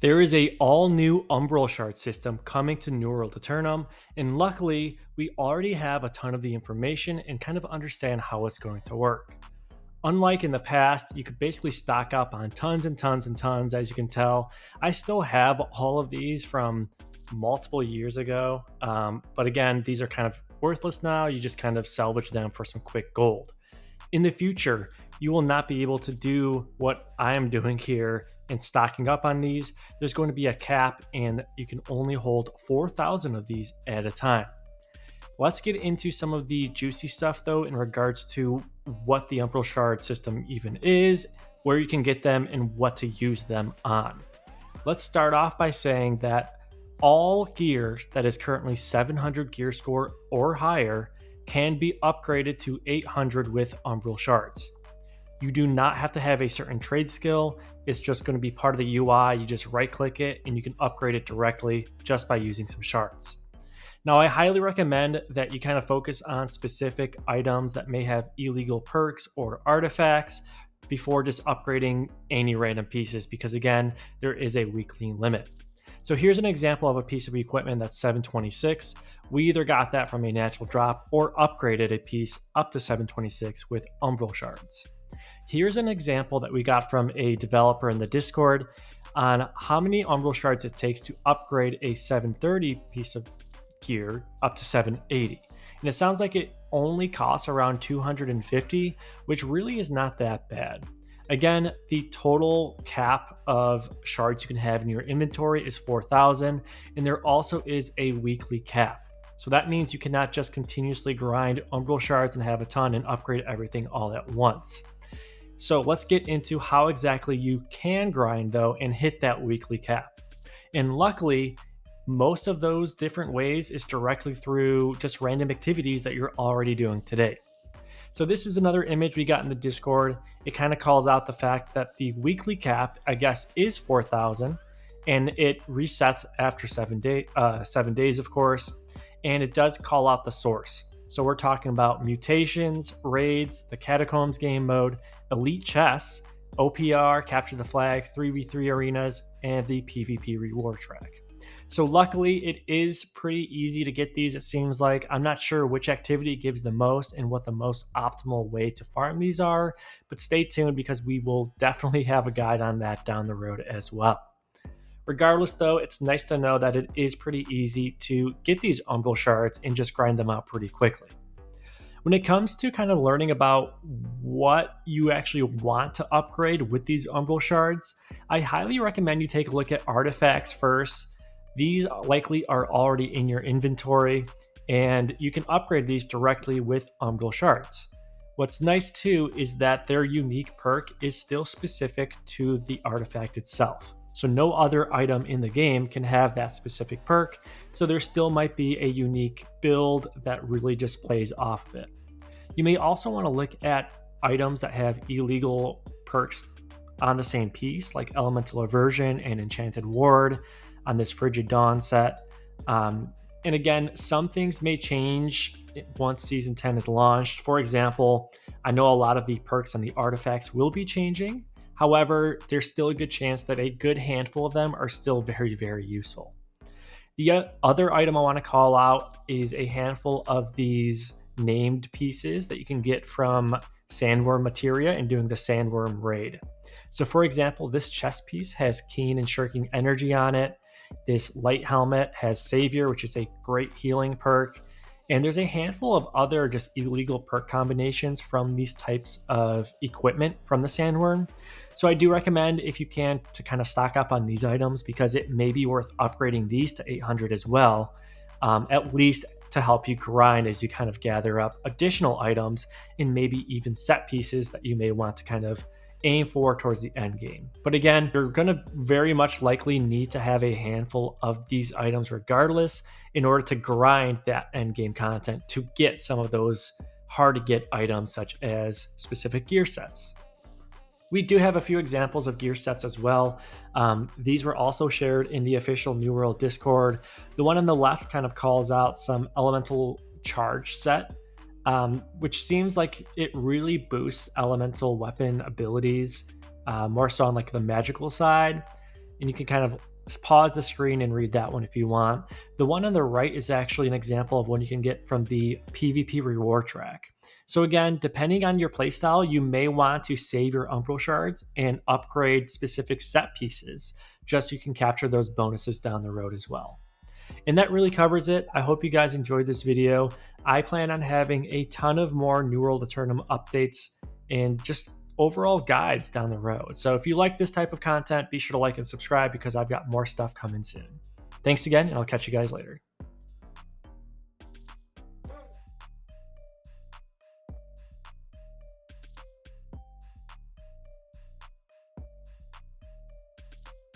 There is a all-new Umbral Shard system coming to New World Aeternum, and luckily, we already have a ton of the information and kind of understand how it's going to work. Unlike in the past, you could basically stock up on tons and tons and tons, as you can tell. I still have all of these from multiple years ago, but again, these are kind of worthless now. You just kind of salvage them for some quick gold. In the future, you will not be able to do what I am doing here and stocking up on these. There's going to be a cap, and you can only hold 4,000 of these at a time. Let's get into some of the juicy stuff, though, in regards to what the Umbral Shard system even is, where you can get them, and what to use them on. Let's start off by saying that all gear that is currently 700 gear score or higher can be upgraded to 800 with Umbral Shards. You do not have to have a certain trade skill. It's just going to be part of the UI. You just right click it and you can upgrade it directly just by using some shards. Now, I highly recommend that you kind of focus on specific items that may have illegal perks or artifacts before just upgrading any random pieces, because again, there is a weekly limit. So here's an example of a piece of equipment that's 726. We either got that from a natural drop or upgraded a piece up to 726 with Umbral Shards. Here's an example that we got from a developer in the Discord on how many Umbral Shards it takes to upgrade a 730 piece of gear up to 780. And it sounds like it only costs around 250, which really is not that bad. Again, the total cap of shards you can have in your inventory is 4,000, and there also is a weekly cap. So that means you cannot just continuously grind Umbral Shards and have a ton and upgrade everything all at once. So let's get into how exactly you can grind, though, and hit that weekly cap. And luckily, most of those different ways is directly through just random activities that you're already doing today. So this is another image we got in the Discord. It kind of calls out the fact that the weekly cap, I guess, is 4,000, and it resets after 7 days, of course, and it does call out the source. So we're talking about mutations, raids, the Catacombs game mode, elite chests, OPR, capture the flag, 3v3 arenas, and the PvP reward track. So luckily, it is pretty easy to get these, it seems like. I'm not sure which activity gives the most and what the most optimal way to farm these are, but stay tuned because we will definitely have a guide on that down the road as well. Regardless, though, it's nice to know that it is pretty easy to get these Umbral Shards and just grind them out pretty quickly. When it comes to kind of learning about what you actually want to upgrade with these Umbral Shards, I highly recommend you take a look at artifacts first. These likely are already in your inventory, and you can upgrade these directly with Umbral Shards. What's nice too is that their unique perk is still specific to the artifact itself. So no other item in the game can have that specific perk, so there still might be a unique build that really just plays off of it. You may also want to look at items that have illegal perks on the same piece, like Elemental Aversion and Enchanted Ward on this Frigid Dawn set. And again, some things may change once Season 10 is launched. For example, I know a lot of the perks on the artifacts will be changing. However, there's still a good chance that a good handful of them are still very, very useful. The other item I want to call out is a handful of these named pieces that you can get from Sandworm Materia and doing the Sandworm raid. So for example, this chest piece has Keen and Shirking Energy on it. This light helmet has Savior, which is a great healing perk. And there's a handful of other just illegal perk combinations from these types of equipment from the Sandworm. So I do recommend, if you can, to kind of stock up on these items because it may be worth upgrading these to 800 as well, at least to help you grind as you kind of gather up additional items and maybe even set pieces that you may want to kind of aim for towards the end game. But again, you're going to very much likely need to have a handful of these items regardless in order to grind that end game content to get some of those hard to get items such as specific gear sets. We do have a few examples of gear sets as well. These were also shared in the official New World Discord. The one on the left kind of calls out some elemental charge set, which seems like it really boosts elemental weapon abilities, more so on like the magical side. and you can kind of pause the screen and read that one if you want. The one on the right is actually an example of one you can get from the PvP reward track. So again, depending on your playstyle, you may want to save your Umbral Shards and upgrade specific set pieces, just so you can capture those bonuses down the road as well. And that really covers it. I hope you guys enjoyed this video. I plan on having a ton of more New World Aeternum updates and just overall guides down the road. So if you like this type of content, be sure to like and subscribe because I've got more stuff coming soon. Thanks again, and I'll catch you guys later.